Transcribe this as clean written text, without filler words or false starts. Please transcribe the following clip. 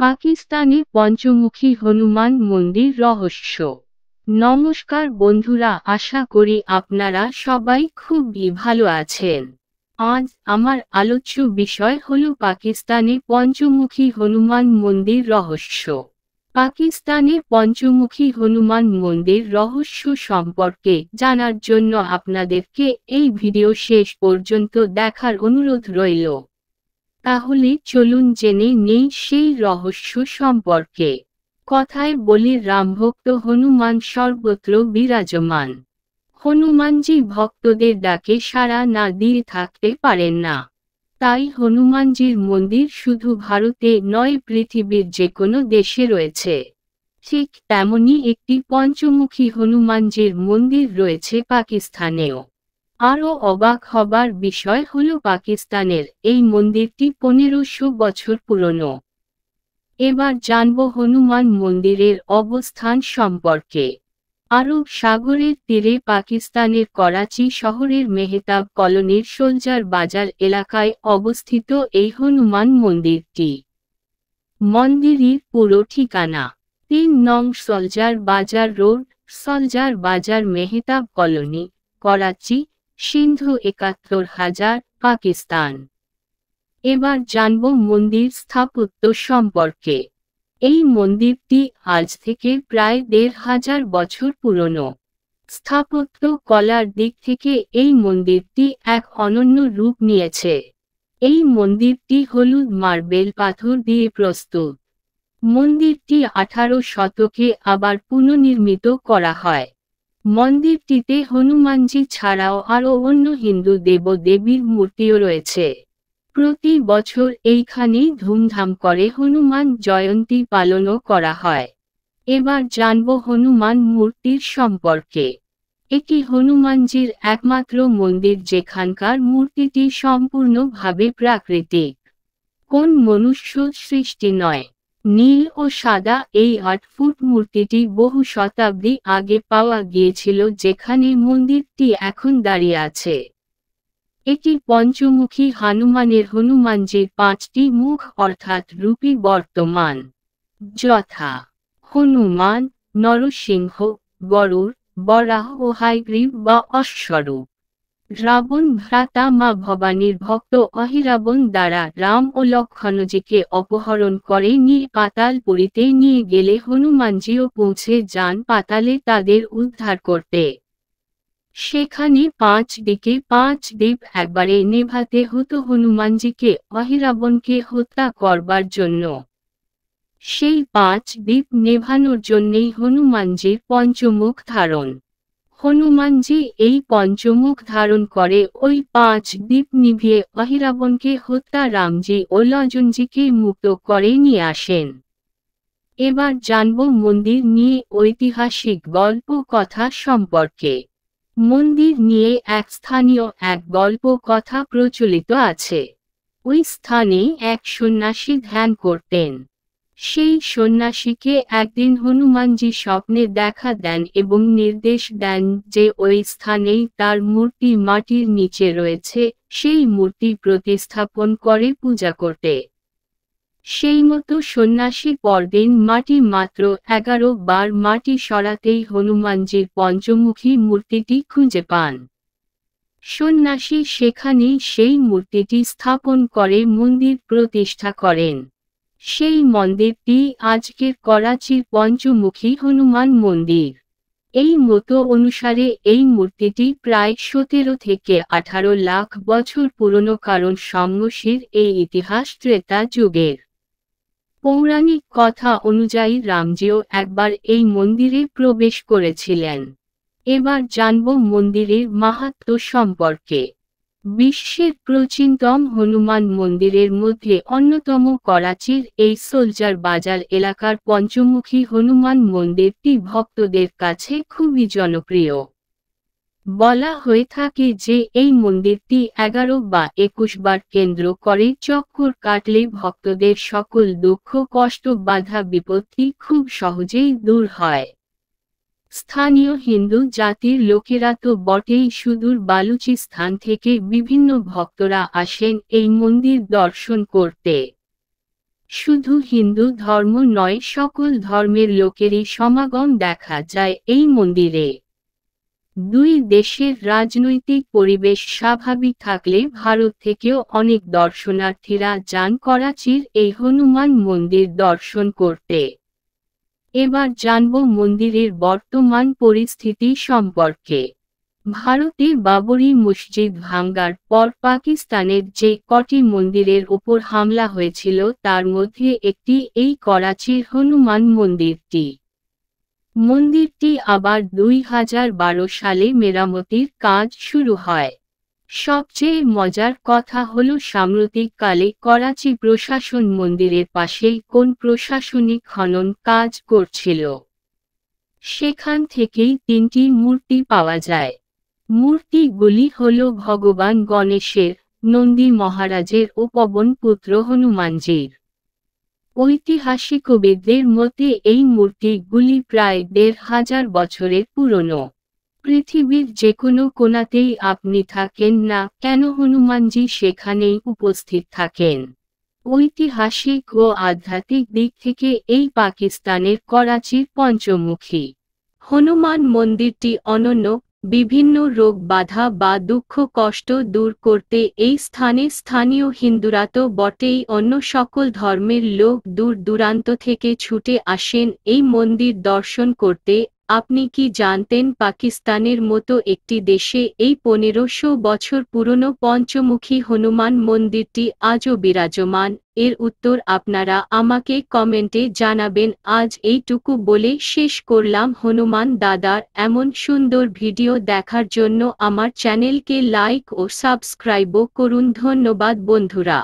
পাকিস্তানে পঞ্চমুখী হনুমান মন্দির রহস্য। নমস্কার বন্ধুরা, আশা করি আপনারা সবাই খুবই ভালো আছেন। আজ আমার আলোচ্য বিষয় হলো পাকিস্তানে পঞ্চমুখী হনুমান মন্দির রহস্য। পাকিস্তানে পঞ্চমুখী হনুমান মন্দির রহস্য সম্পর্কে জানার জন্য আপনাদেরকে এই ভিডিও শেষ পর্যন্ত দেখার অনুরোধ রইল। তাহলে চলুন জেনে নেই সেই রহস্য সম্পর্কে। কথায় বলি, রামভক্ত হনুমান সর্বত্র বিরাজমান। হনুমানজি ভক্তদের ডাকে সাড়া না দিয়ে থাকতে পারেন না। তাই হনুমানজির মন্দির শুধু ভারতে নয়, পৃথিবীর যে কোনো দেশে রয়েছে। ঠিক তেমনই একটি পঞ্চমুখী হনুমানজির মন্দির রয়েছে পাকিস্তানেও। আরও অবাক হবার বিষয় হল, পাকিস্তানের এই মন্দিরটি 1500 বছর পুরনো। এবার জানব হনুমান মন্দিরের অবস্থান সম্পর্কে। আরব সাগরের তীরে পাকিস্তানের করাচি শহরের মেহতাব কলোনির সোলজার বাজার এলাকায় অবস্থিত এই হনুমান মন্দিরটি। মন্দিরের পুরো ঠিকানা: 3 নং সোলজার বাজার রোড, সোলজার বাজার, মেহতাব কলোনি, করাচি, সিন্ধু ৭১,০০০, পাকিস্তান। এবার জানব মন্দির স্থাপত্য সম্পর্কে। এই মন্দিরটি আজ থেকে প্রায় ১৫০০ বছর পুরনো। স্থাপত্য কলার দিক থেকে এই মন্দিরটি এক অনন্য রূপ নিয়েছে। এই মন্দিরটি হলুদ মার্বেল পাথর দিয়ে প্রস্তুত। মন্দিরটি 18 শতকে আবার পুনর্নির্মিত করা হয়। মন্দিরটিতে হনুমানজি ছাড়াও আরও অন্য হিন্দু দেবদেবীর মূর্তিও রয়েছে। প্রতি বছর এইখানেই ধুমধাম করে হনুমান জয়ন্তী পালনও করা হয়। এবার জানব হনুমান মূর্তির সম্পর্কে। এটি হনুমানজির একমাত্র মন্দির যেখানকার মূর্তিটি সম্পূর্ণভাবে প্রাকৃতিক, কোন মনুষ্য সৃষ্টি নয়। নীল ও সাদা এই 8 ফুট মূর্তিটি বহু শতাব্দী আগে পাওয়া গিয়েছিল, যেখানে মন্দিরটি এখন দাঁড়িয়ে আছে। এটি পঞ্চমুখী হনুমানের হনুমানজির 5টি মুখ অর্থাৎ রূপই বর্তমান, যথা হনুমান, নরসিংহ, গরুড়, বরাহ ও হায়গ্রীব বা অশ্বরূপ। রাবণ ভ্রাতা মা ভবানীর ভক্ত অহিরাবণ দ্বারা রাম ও লক্ষ্মণজিকে অপহরণ করে নিয়ে পাতালপুরীতে নিয়ে গেলে হনুমানজিও পৌঁছে যান পাতালে তাদের উদ্ধার করতে। সেখানে 5 দিকে 5 দ্বীপ একবারে নেভাতে হতো হনুমানজিকে অহিরাবণকে হত্যা করবার জন্য। সেই 5 দ্বীপ নেভানোর জন্যেই হনুমানজির পঞ্চমুখ ধারণ। হনুমানজি এই পঞ্চমুখ ধারণ করে ওই 5 দ্বীপ নিভিয়ে অহিরাবণকে হত্যা রামজি ও লজনজিকে মুক্ত করে নিয়ে আসেন। এবার জানব মন্দির নিয়ে ঐতিহাসিক গল্প কথা সম্পর্কে। মন্দির নিয়ে স্থানীয় এক গল্প কথা প্রচলিত আছে। ওই স্থানে এক সন্ন্যাসী ধ্যান করতেন। সেই সন্ন্যাসীকে একদিন হনুমানজি স্বপ্নে দেখা দেন এবং নির্দেশ দেন যে ওই স্থানেই তার মূর্তি মাটির নিচে রয়েছে, সেই মূর্তি প্রতিস্থাপন করে পূজা করতে। সেই মতো সন্ন্যাসী পরদিন মাটি মাত্র 11 বার মাটি সরাতেই হনুমানজির পঞ্চমুখী মূর্তিটি খুঁজে পান। সন্ন্যাসী সেখানেই সেই মূর্তিটি স্থাপন করে মন্দির প্রতিষ্ঠা করেন। সেই মন্দিরটি আজকের করাচির পঞ্চমুখী হনুমান মন্দির। এই মতো অনুসারে এই মূর্তিটি প্রায় 17 থেকে 18 লাখ বছর পুরনো, কারণ সংঘর্ষের এই ইতিহাস ত্রেতা যুগের। পৌরাণিক কথা অনুযায়ী রামজিও একবার এই মন্দিরে প্রবেশ করেছিলেন। এবার জানব মন্দিরের মাহাত্ম্য সম্পর্কে। বিশ্বের প্রাচীনতম হনুমান মন্দিরের মধ্যে অন্যতম করাচির এই সোলজার বাজার এলাকার পঞ্চমুখী হনুমান মন্দিরটি ভক্তদের কাছে খুবই জনপ্রিয়। বলা হয়ে থাকে যে এই মন্দিরটি 11 বা 21 বার কেন্দ্র করে চক্কর কাটলে ভক্তদের সকল দুঃখ কষ্ট বাধা বিপত্তি খুব সহজেই দূর হয়। স্থানীয় হিন্দু জাতির লোকেরা তো বটেই, সুদূর বালুচিস্তান থেকে বিভিন্ন ভক্তরা আসেন এই মন্দির দর্শন করতে। শুধু হিন্দু ধর্ম নয়, সকল ধর্মের লোকেরই সমাগম দেখা যায় এই মন্দিরে। দুই দেশের রাজনৈতিক পরিবেশ স্বাভাবিক থাকলে ভারত থেকেও অনেক দর্শনার্থীরা যান করাচির এই হনুমান মন্দির দর্শন করতে। এবার জানব মন্দিরের বর্তমান পরিস্থিতি সম্পর্কে। ভারতে বাবরি মসজিদ ভাঙ্গার পর পাকিস্তানের যে কটি মন্দিরের ওপর হামলা হয়েছিল তার মধ্যে একটি এই করাচির হনুমান মন্দিরটি। মন্দিরটি আবার 2012 সালে মেরামতির কাজ শুরু হয়। সবচেয়ে মজার কথা হলো সাম্প্রতিককালে করাচি প্রশাসন মন্দিরের পাশেই কোন প্রশাসনিক খনন কাজ করছিল। সেখান থেকেই 3টি মূর্তি পাওয়া যায়। মূর্তিগুলি হল ভগবান গণেশের, নন্দী মহারাজের ও পবন পুত্র হনুমানজির। ঐতিহাসিকবিদদের মতে এই মূর্তিগুলি প্রায় 1500 বছরের পুরনো। পৃথিবীর যে কোনো কোণাতেই আপনি থাকেন না কেন, হনুমানজি সেখানেই উপস্থিত থাকেন। ঐতিহাসিক ও আধ্যাত্মিক দিক থেকে এই পাকিস্তানের করাচির পঞ্চমুখী হনুমান মন্দিরটি অনন্য। বিভিন্ন রোগ বাধা বা দুঃখ কষ্ট দূর করতে এই স্থানে স্থানীয় হিন্দুরা তো বটেই, অন্য সকল ধর্মের লোক দূর দূরান্ত থেকে ছুটে আসেন এই মন্দির দর্শন করতে। আপনি কি জানতেন পাকিস্তানের মতো একটি দেশে এই 1500 বছর পুরনো পঞ্চমুখী হনুমান মন্দিরটি আজও বিরাজমান? এর উত্তর আপনারা আমাকে কমেন্টে জানাবেন। আজ এইটুকু বলে শেষ করলাম। হনুমান দাদার এমন সুন্দর ভিডিও দেখার জন্য আমার চ্যানেলকে লাইক ও সাবস্ক্রাইবও করুন। ধন্যবাদ বন্ধুরা।